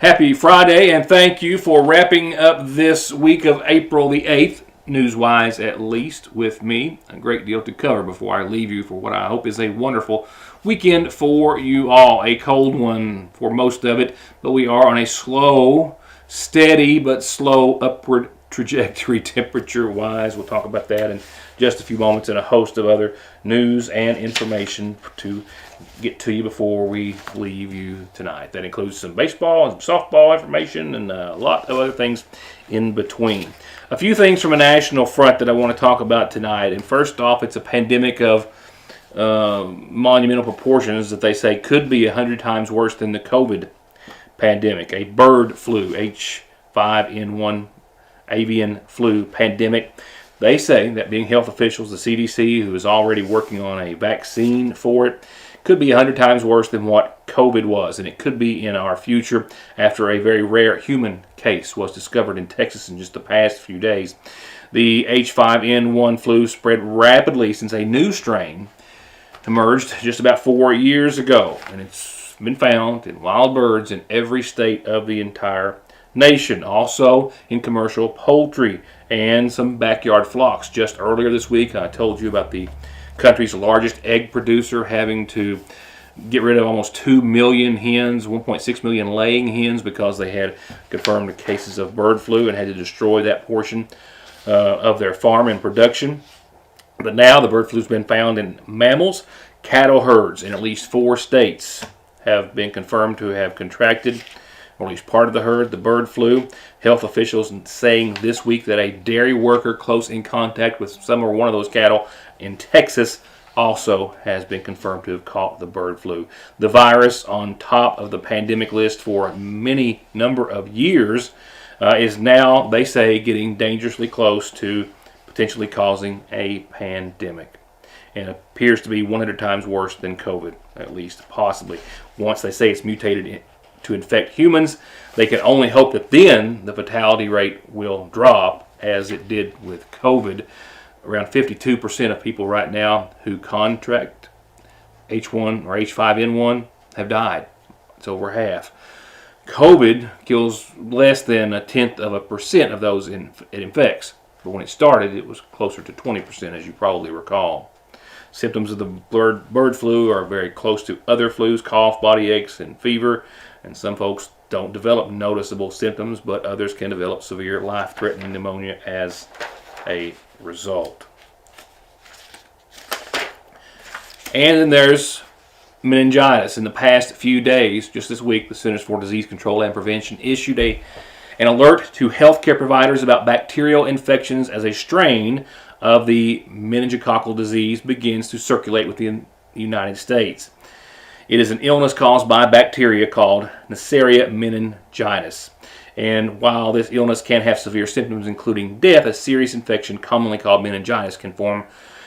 Happy Friday, and thank you for wrapping up this week of April the 8th, news-wise at least, with me. A great deal to cover before I leave you for what I hope is a wonderful weekend for you all. A cold one for most of it, but we are on a slow, steady, but slow upward trajectory temperature-wise. We'll talk about that in just a few moments and a host of other news and information to get to you before we leave you tonight. That includes some baseball and some softball information and a lot of other things in between. A few things from a national front that I want to talk about tonight. And first off, it's a pandemic of monumental proportions that they say could be 100 times worse than the COVID pandemic. A bird flu, H5N1 avian flu pandemic. They say that being health officials, the CDC, who is already working on a vaccine for it, could be 100 times worse than what COVID was, and it could be in our future after a very rare human case was discovered in Texas in just the past few days. The H5N1 flu spread rapidly since a new strain emerged just about 4 years ago, and it's been found in wild birds in every state of the entire nation, also in commercial poultry and some backyard flocks. Just earlier this week, I told you about the country's largest egg producer having to get rid of almost 2 million hens, 1.6 million laying hens, because they had confirmed cases of bird flu and had to destroy that portion of their farm and production. But now the bird flu has been found in mammals. Cattle herds in at least 4 states have been confirmed to have contracted, or at least part of the herd, the bird flu. Health officials saying this week that a dairy worker close in contact with some or one of those cattle in Texas also has been confirmed to have caught the bird flu. The virus, on top of the pandemic list for many number of years, is now, they say, getting dangerously close to potentially causing a pandemic. And appears to be 100 times worse than COVID, at least possibly. Once they say it's mutated to infect humans, they can only hope that then the fatality rate will drop as it did with COVID. Around 52% of people right now who contract H1 or H5N1 have died. It's over half. COVID kills less than 0.1% of those it infects. But when it started, it was closer to 20%, as you probably recall. Symptoms of the bird flu are very close to other flus: cough, body aches, and fever. And some folks don't develop noticeable symptoms, but others can develop severe life-threatening pneumonia as a result. And then there's meningitis. In the past few days, just this week, the Centers for Disease Control and Prevention issued an alert to healthcare providers about bacterial infections as a strain of the meningococcal disease begins to circulate within the United States. It is an illness caused by bacteria called Neisseria meningitis. And while this illness can have severe symptoms, including death, a serious infection commonly called meningitis can form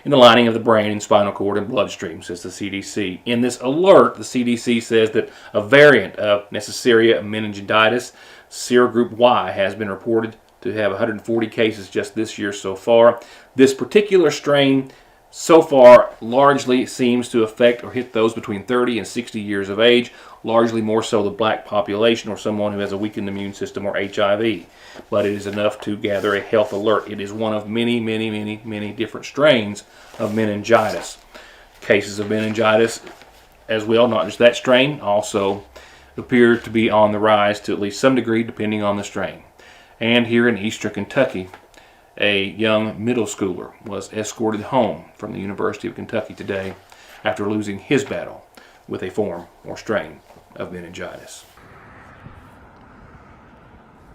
in the lining of the brain and spinal cord and bloodstream, says the CDC. In this alert, the CDC says that a variant of Neisseria meningitis, serogroup Y, has been reported to have 140 cases just this year so far. This particular strain so far largely seems to affect or hit those between 30 and 60 years of age, largely more so the black population or someone who has a weakened immune system or HIV. But it is enough to gather a health alert. It is one of many, many, many, many different strains of meningitis. Cases of meningitis as well, not just that strain, also appear to be on the rise to at least some degree depending on the strain. And here in eastern Kentucky, a young middle schooler was escorted home from the University of Kentucky today after losing his battle with a form or strain of meningitis.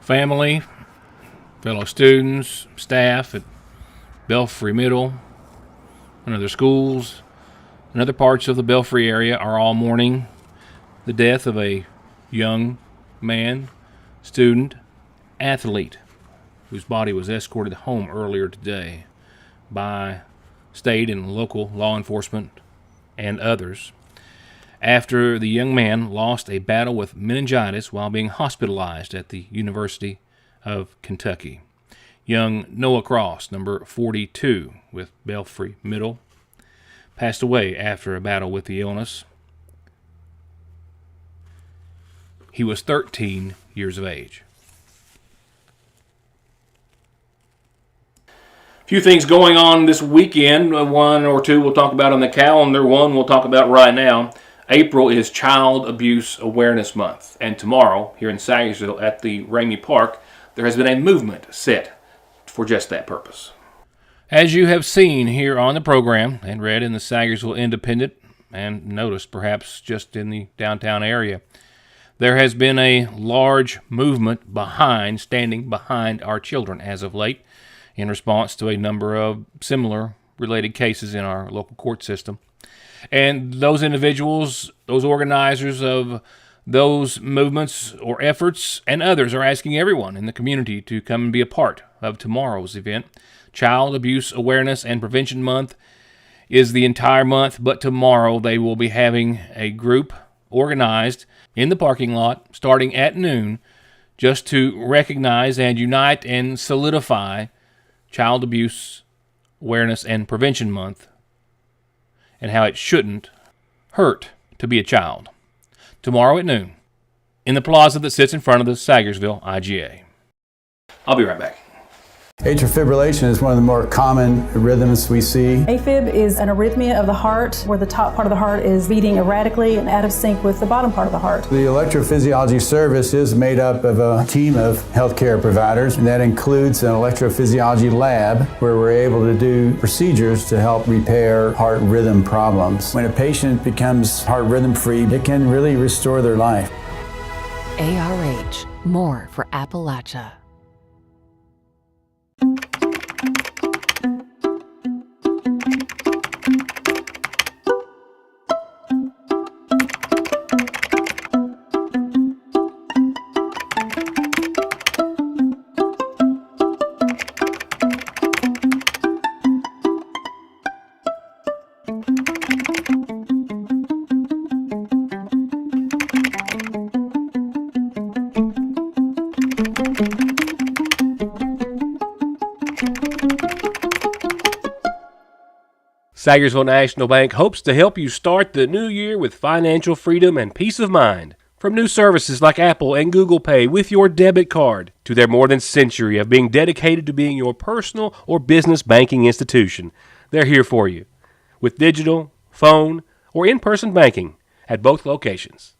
Family, fellow students, staff at Belfry Middle and other schools and other parts of the Belfry area are all mourning the death of a young man, student, athlete, whose body was escorted home earlier today by state and local law enforcement and others after the young man lost a battle with meningitis while being hospitalized at the University of Kentucky. Young Noah Cross, number 42, with Belfry Middle, passed away after a battle with the illness. He was 13 years of age. A few things going on this weekend. One or two we'll talk about on the calendar. One we'll talk about right now. April is Child Abuse Awareness Month. And tomorrow, here in Sagersville at the Ramey Park, there has been a movement set for just that purpose. As you have seen here on the program and read in the Sagersville Independent, and noticed perhaps just in the downtown area, there has been a large movement standing behind our children as of late in response to a number of similar related cases in our local court system. And those individuals, those organizers of those movements or efforts, and others are asking everyone in the community to come and be a part of tomorrow's event. Child Abuse Awareness and Prevention Month is the entire month, but tomorrow they will be having a group organized in the parking lot starting at noon just to recognize and unite and solidify Child Abuse Awareness and Prevention Month and how it shouldn't hurt to be a child. Tomorrow at noon in the plaza that sits in front of the Sagersville IGA. I'll be right back. Atrial fibrillation is one of the more common rhythms we see. AFib is an arrhythmia of the heart where the top part of the heart is beating erratically and out of sync with the bottom part of the heart. The electrophysiology service is made up of a team of healthcare providers, and that includes an electrophysiology lab where we're able to do procedures to help repair heart rhythm problems. When a patient becomes heart rhythm free, it can really restore their life. ARH, more for Appalachia. Sagersville National Bank hopes to help you start the new year with financial freedom and peace of mind. From new services like Apple and Google Pay with your debit card to their more than century of being dedicated to being your personal or business banking institution, they're here for you with digital, phone, or in-person banking at both locations.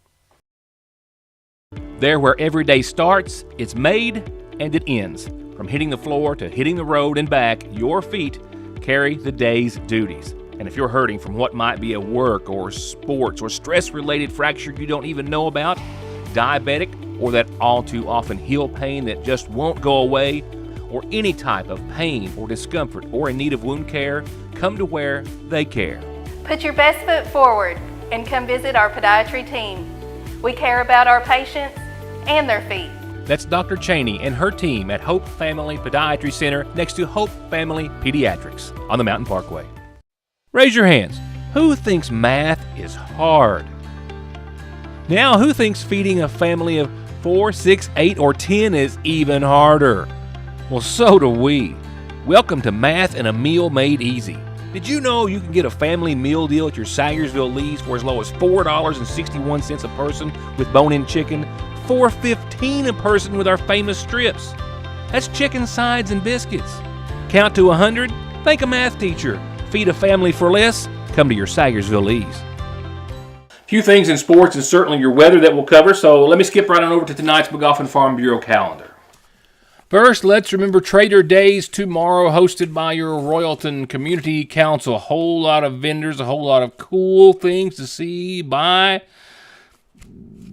They're where every day starts, it's made, and it ends. From hitting the floor to hitting the road and back, your feet carry the day's duties. And if you're hurting from what might be a work or sports or stress-related fracture you don't even know about, diabetic, or that all too often heel pain that just won't go away, or any type of pain or discomfort or in need of wound care, come to where they care. Put your best foot forward and come visit our podiatry team. We care about our patients and their feet. That's Dr. Cheney and her team at Hope Family Podiatry Center next to Hope Family Pediatrics on the Mountain Parkway. Raise your hands. Who thinks math is hard? Now, who thinks feeding a family of 4, 6, 8, or 10 is even harder? Well, so do we. Welcome to Math and a Meal Made Easy. Did you know you can get a family meal deal at your Sagersville Lee's for as low as $4.61 a person with bone-in chicken, $4.15 a person with our famous strips? That's chicken sides and biscuits. Count to 100? Thank a math teacher. Feed a family for less? Come to your Sagersville Lee's. Few things in sports and certainly your weather that we'll cover, so let me skip right on over to tonight's McGoffin Farm Bureau calendar. First, let's remember Trader Days tomorrow, hosted by your Royalton Community Council. A whole lot of vendors, a whole lot of cool things to see, buy,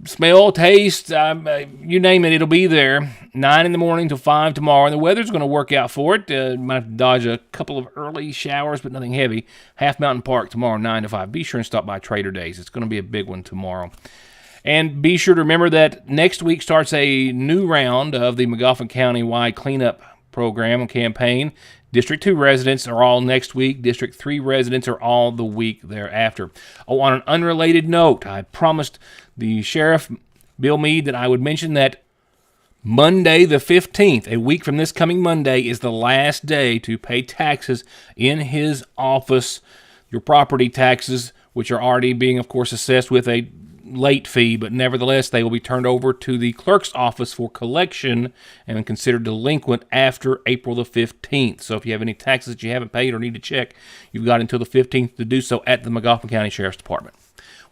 smell, taste, you name it, it'll be there. 9 in the morning till 5 tomorrow, and the weather's going to work out for it. Might have to dodge a couple of early showers, but nothing heavy. Half Mountain Park tomorrow, 9 to 5. Be sure and stop by Trader Days. It's going to be a big one tomorrow. And be sure to remember that next week starts a new round of the McGoffin County-wide cleanup program and campaign. District 2 residents are all next week. District 3 residents are all the week thereafter. Oh, on an unrelated note, I promised the Sheriff, Bill Meade, that I would mention that Monday the 15th, a week from this coming Monday, is the last day to pay taxes in his office. Your property taxes, which are already being, of course, assessed with a late fee, but nevertheless, they will be turned over to the clerk's office for collection and considered delinquent after April the 15th. So if you have any taxes that you haven't paid or need to check, you've got until the 15th to do so at the McGoffin County Sheriff's Department.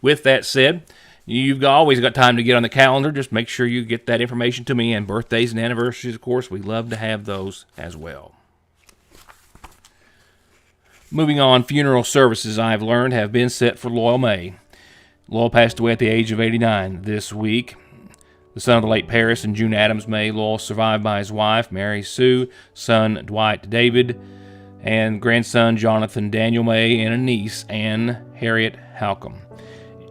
With that said, you've always got time to get on the calendar. Just make sure you get that information to me. And birthdays and anniversaries, of course, we love to have those as well. Moving on, funeral services, I've learned, have been set for Loyal May. Loyal passed away at the age of 89 this week. The son of the late Paris and June Adams May, Loyal survived by his wife, Mary Sue, son Dwight David, and grandson Jonathan Daniel May, and a niece, Anne Harriet Halcomb.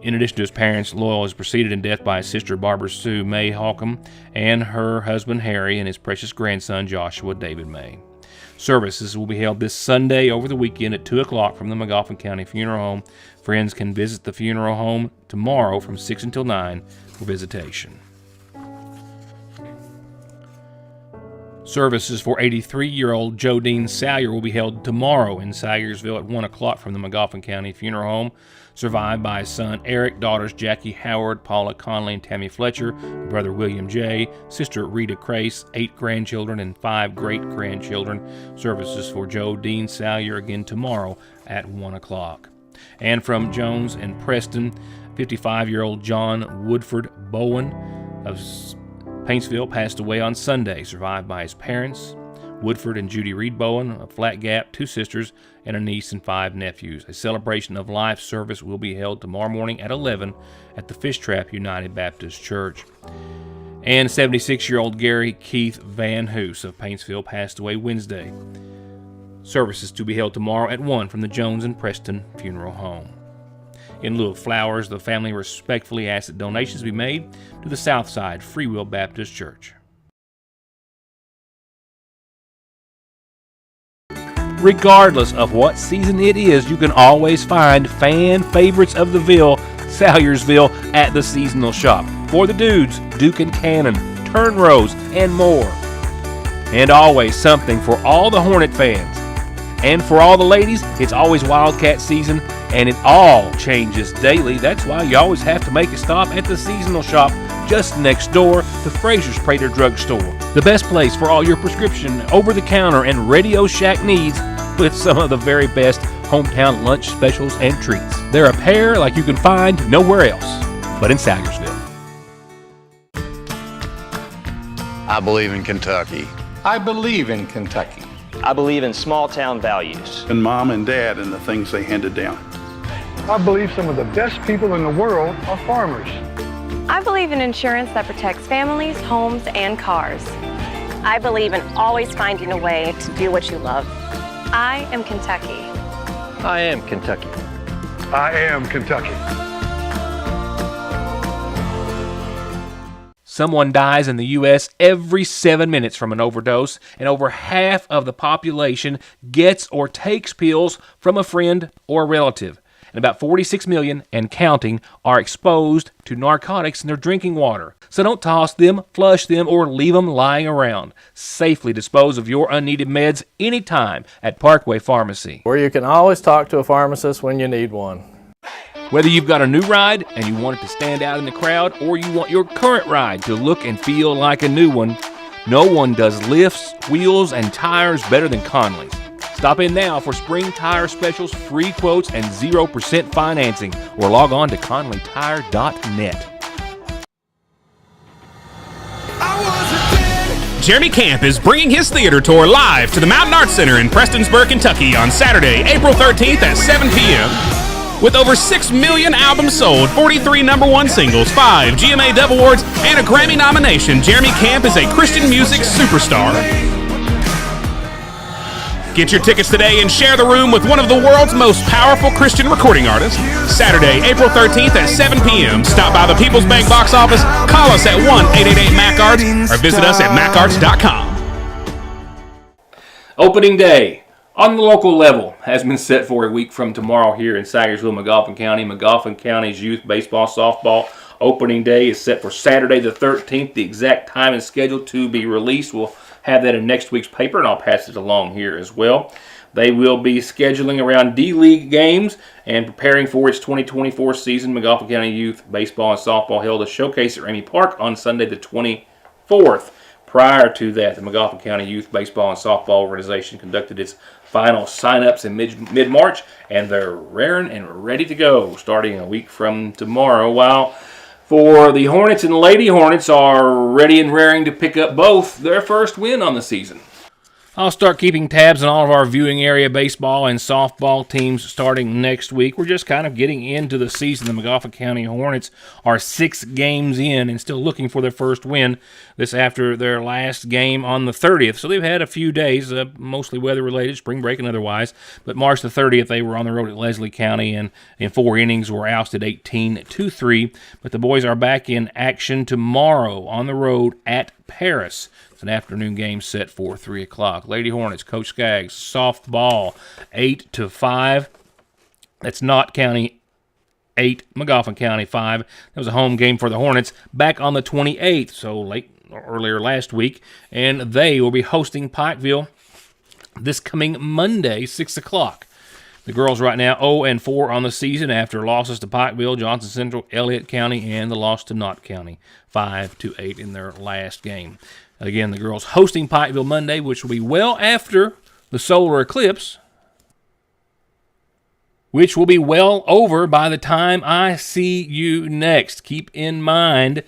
In addition to his parents, Loyal is preceded in death by his sister Barbara Sue May Halcomb and her husband Harry and his precious grandson Joshua David May. Services will be held this Sunday over the weekend at 2 o'clock from the McGoffin County Funeral Home. Friends can visit the funeral home tomorrow from 6 until 9 for visitation. Services for 83-year-old Jodine Salyer will be held tomorrow in Salyersville at 1 o'clock from the McGoffin County Funeral Home. Survived by his son Eric, daughters Jackie Howard, Paula Conley, and Tammy Fletcher, brother William J., sister Rita Crace, 8 grandchildren, and 5 great-grandchildren. Services for Jodine Salyer again tomorrow at 1 o'clock. And from Jones and Preston, 55-year-old John Woodford Bowen of Paintsville passed away on Sunday, survived by his parents, Woodford and Judy Reed Bowen of Flat Gap, 2 sisters, and a niece and 5 nephews. A celebration of life service will be held tomorrow morning at 11 at the Fish Trap United Baptist Church. And 76-year-old Gary Keith Van Hoos of Paintsville passed away Wednesday. Services to be held tomorrow at 1 from the Jones and Preston Funeral Home. In lieu of flowers, the family respectfully asks that donations be made to the Southside Free Will Baptist Church. Regardless of what season it is, you can always find fan favorites of the Ville, Salyersville, at the seasonal shop. For the dudes, Duke and Cannon, Turn Rose, and more. And always something for all the Hornet fans. And for all the ladies, it's always Wildcat season, and it all changes daily. That's why you always have to make a stop at the seasonal shop just next door to Fraser's Prater Drug Store. The best place for all your prescription, over-the-counter, and Radio Shack needs, with some of the very best hometown lunch specials and treats. They're a pair like you can find nowhere else but in Salyersville. I believe in Kentucky. I believe in Kentucky. I believe in small town values. And mom and dad and the things they handed down. I believe some of the best people in the world are farmers. I believe in insurance that protects families, homes, and cars. I believe in always finding a way to do what you love. I am Kentucky. I am Kentucky. I am Kentucky. Someone dies in the U.S. every 7 minutes from an overdose, and over half of the population gets or takes pills from a friend or relative. And about 46 million and counting are exposed to narcotics in their drinking water. So don't toss them, flush them, or leave them lying around. Safely dispose of your unneeded meds anytime at Parkway Pharmacy, where you can always talk to a pharmacist when you need one. Whether you've got a new ride and you want it to stand out in the crowd, or you want your current ride to look and feel like a new one, no one does lifts, wheels, and tires better than Conley's. Stop in now for spring tire specials, free quotes, and 0% financing, or log on to conleytire.net. Jeremy Camp is bringing his theater tour live to the Mountain Arts Center in Prestonsburg, Kentucky on Saturday, April 13th at 7 p.m. With over 6 million albums sold, 43 #1 singles, 5 GMA Dove Awards, and a Grammy nomination, Jeremy Camp is a Christian music superstar. Get your tickets today and share the room with one of the world's most powerful Christian recording artists. Saturday, April 13th at 7 p.m. Stop by the People's Bank box office, call us at 1-888-MAC-ARTS, or visit us at macarts.com. Opening day on the local level has been set for a week from tomorrow here in Salyersville, Magoffin County. Magoffin County's youth baseball, softball opening day is set for Saturday the 13th. The exact time and schedule to be released. We'll have that in next week's paper, and I'll pass it along here as well. They will be scheduling around D-League games and preparing for its 2024 season. McGoffin County Youth Baseball and Softball held a showcase at Ramey Park on Sunday the 24th. Prior to that, the McGoffin County Youth Baseball and Softball organization conducted its final sign-ups in mid-March, and they're raring and ready to go starting a week from tomorrow. While for the Hornets and Lady Hornets are ready and raring to pick up both their first win on the season. I'll start keeping tabs on all of our viewing area baseball and softball teams starting next week. We're just kind of getting into the season. The McGoffin County Hornets are 6 games in and still looking for their first win. This after their last game on the 30th. So they've had a few days, mostly weather-related, spring break and otherwise. But March the 30th, they were on the road at Leslie County and in 4 innings were ousted 18-3. But the boys are back in action tomorrow on the road at Paris. It's an afternoon game set for 3 o'clock. Lady Hornets, Coach Skaggs, softball, 8-5. That's Knott County 8, McGoffin County 5. That was a home game for the Hornets back on the 28th, so earlier last week. And they will be hosting Pikeville this coming Monday, 6 o'clock. The girls right now 0-4 on the season after losses to Pikeville, Johnson Central, Elliott County, and the loss to Knott County, 5-8 in their last game. Again, the girls hosting Pikeville Monday, which will be well after the solar eclipse, which will be well over by the time I see you next. Keep in mind,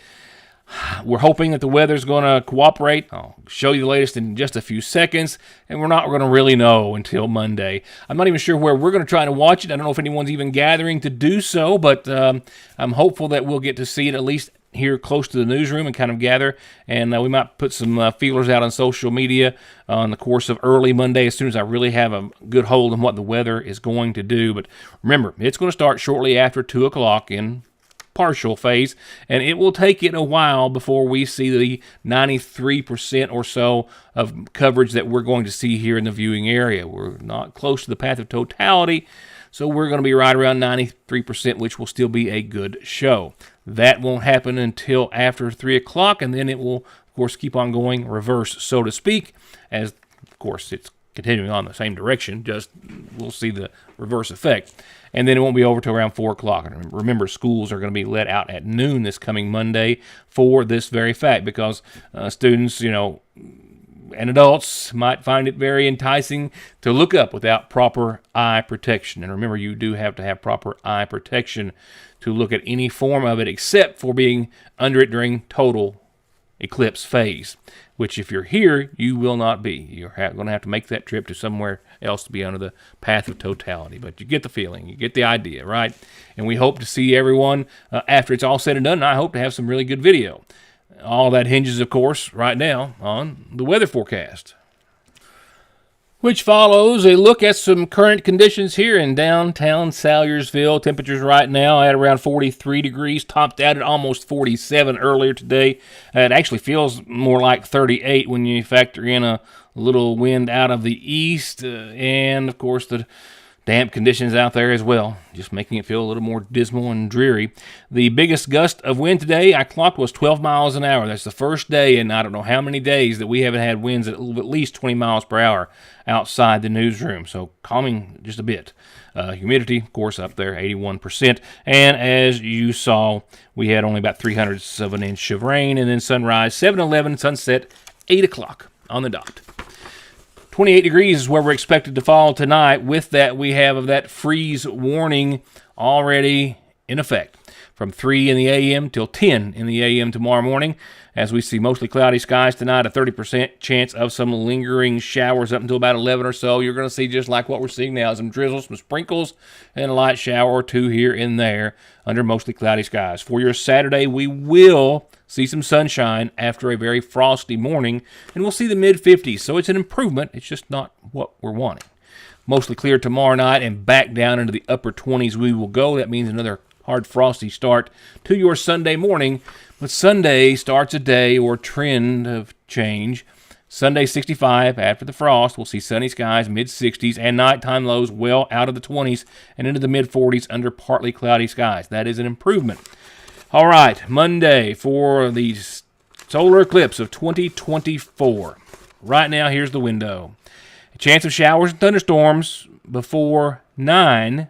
we're hoping that the weather's going to cooperate. I'll show you the latest in just a few seconds, and we're not going to really know until Monday. I'm not even sure where we're going to try to watch it. I don't know if anyone's even gathering to do so, but I'm hopeful that we'll get to see it at least here close to the newsroom and kind of gather, and we might put some feelers out on social media on the course of early Monday as soon as I really have a good hold on what the weather is going to do. But remember, it's going to start shortly after 2 o'clock in partial phase, and it will take it a while before we see the 93% or so of coverage that we're going to see here in the viewing area. We're not close to the path of totality, so we're going to be right around 93%, which will still be a good show. That won't happen until after 3 o'clock, and then it will, of course, keep on going reverse, so to speak, as, of course, it's continuing on the same direction, just we'll see the reverse effect. And then it won't be over till around 4 o'clock. And remember, schools are going to be let out at noon this coming Monday for this very fact, because students, and adults might find it very enticing to look up without proper eye protection. And remember, you do have to have proper eye protection to look at any form of it except for being under it during total eclipse phase, which if you're here, you will not be. You're going to have to make that trip to somewhere else to be under the path of totality. But you get the feeling, you get the idea, right? And we hope to see everyone after it's all said and done. And I hope to have some really good video. All that hinges, of course, right now on the weather forecast, which follows a look at some current conditions here in downtown Salyersville. Temperatures right now at around 43 degrees, topped out at almost 47 earlier today. It actually feels more like 38 when you factor in a little wind out of the east and, of course, the damp conditions out there as well, just making it feel a little more dismal and dreary. The biggest gust of wind today I clocked was 12 miles an hour. That's the first day in I don't know how many days that we haven't had winds at least 20 miles per hour outside the newsroom, so calming just a bit. Humidity, of course, up there, 81%. And as you saw, we had only about 0.03 of an inch of rain, and then sunrise, 7:11, sunset, 8 o'clock on the dot. 28 degrees is where we're expected to fall tonight. With that, we have that freeze warning already in effect from 3 in the a.m. till 10 in the a.m. tomorrow morning. As we see mostly cloudy skies tonight, a 30% chance of some lingering showers up until about 11 or so. You're going to see just like what we're seeing now, some drizzles, some sprinkles, and a light shower or two here and there under mostly cloudy skies. For your Saturday, we will see some sunshine after a very frosty morning, and we'll see the mid-50s. So it's an improvement. It's just not what we're wanting. Mostly clear tomorrow night and back down into the upper 20s we will go. That means another hard frosty start to your Sunday morning. But Sunday starts a day or trend of change. Sunday 65 after the frost. We'll see sunny skies, mid-60s, and nighttime lows well out of the 20s and into the mid-40s under partly cloudy skies. That is an improvement. All right, Monday for the solar eclipse of 2024. Right now, here's the window. Chance of showers and thunderstorms before 9,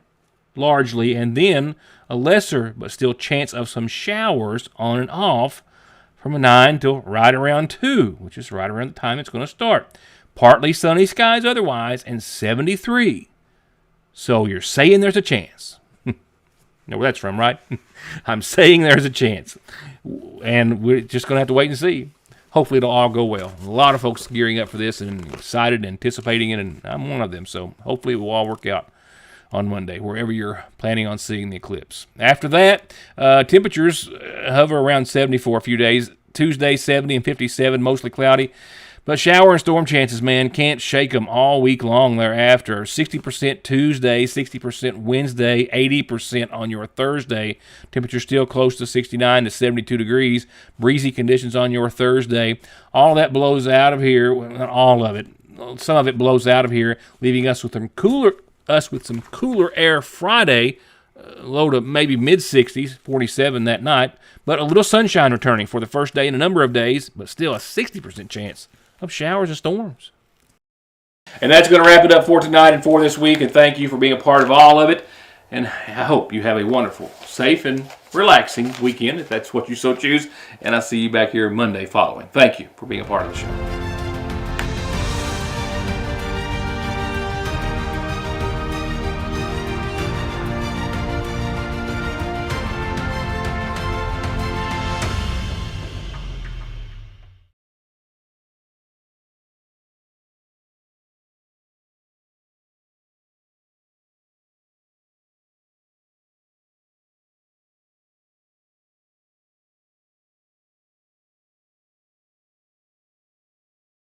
largely, and then a lesser but still chance of some showers on and off from 9 till right around 2, which is right around the time it's going to start. Partly sunny skies otherwise, and 73. So you're saying there's a chance. Know where that's from, right? I'm saying there's a chance. And we're just going to have to wait and see. Hopefully it'll all go well. A lot of folks gearing up for this and excited, anticipating it, and I'm one of them. So hopefully it will all work out on Monday, wherever you're planning on seeing the eclipse. After that, temperatures hover around 74 a few days. Tuesday, 70 and 57, mostly cloudy. But shower and storm chances, man, can't shake them all week long thereafter. 60% Tuesday, 60% Wednesday, 80% on your Thursday. Temperature still close to 69 to 72 degrees. Breezy conditions on your Thursday. All that blows out of here. Well, not all of it. Some of it blows out of here, leaving us with some cooler air Friday. Low to maybe mid-60s, 47 that night. But a little sunshine returning for the first day in a number of days, but still a 60% chance of showers and storms. And that's going to wrap it up for tonight and for this week. And thank you for being a part of all of it. And I hope you have a wonderful, safe, and relaxing weekend, if that's what you so choose. And I'll see you back here Monday following. Thank you for being a part of the show.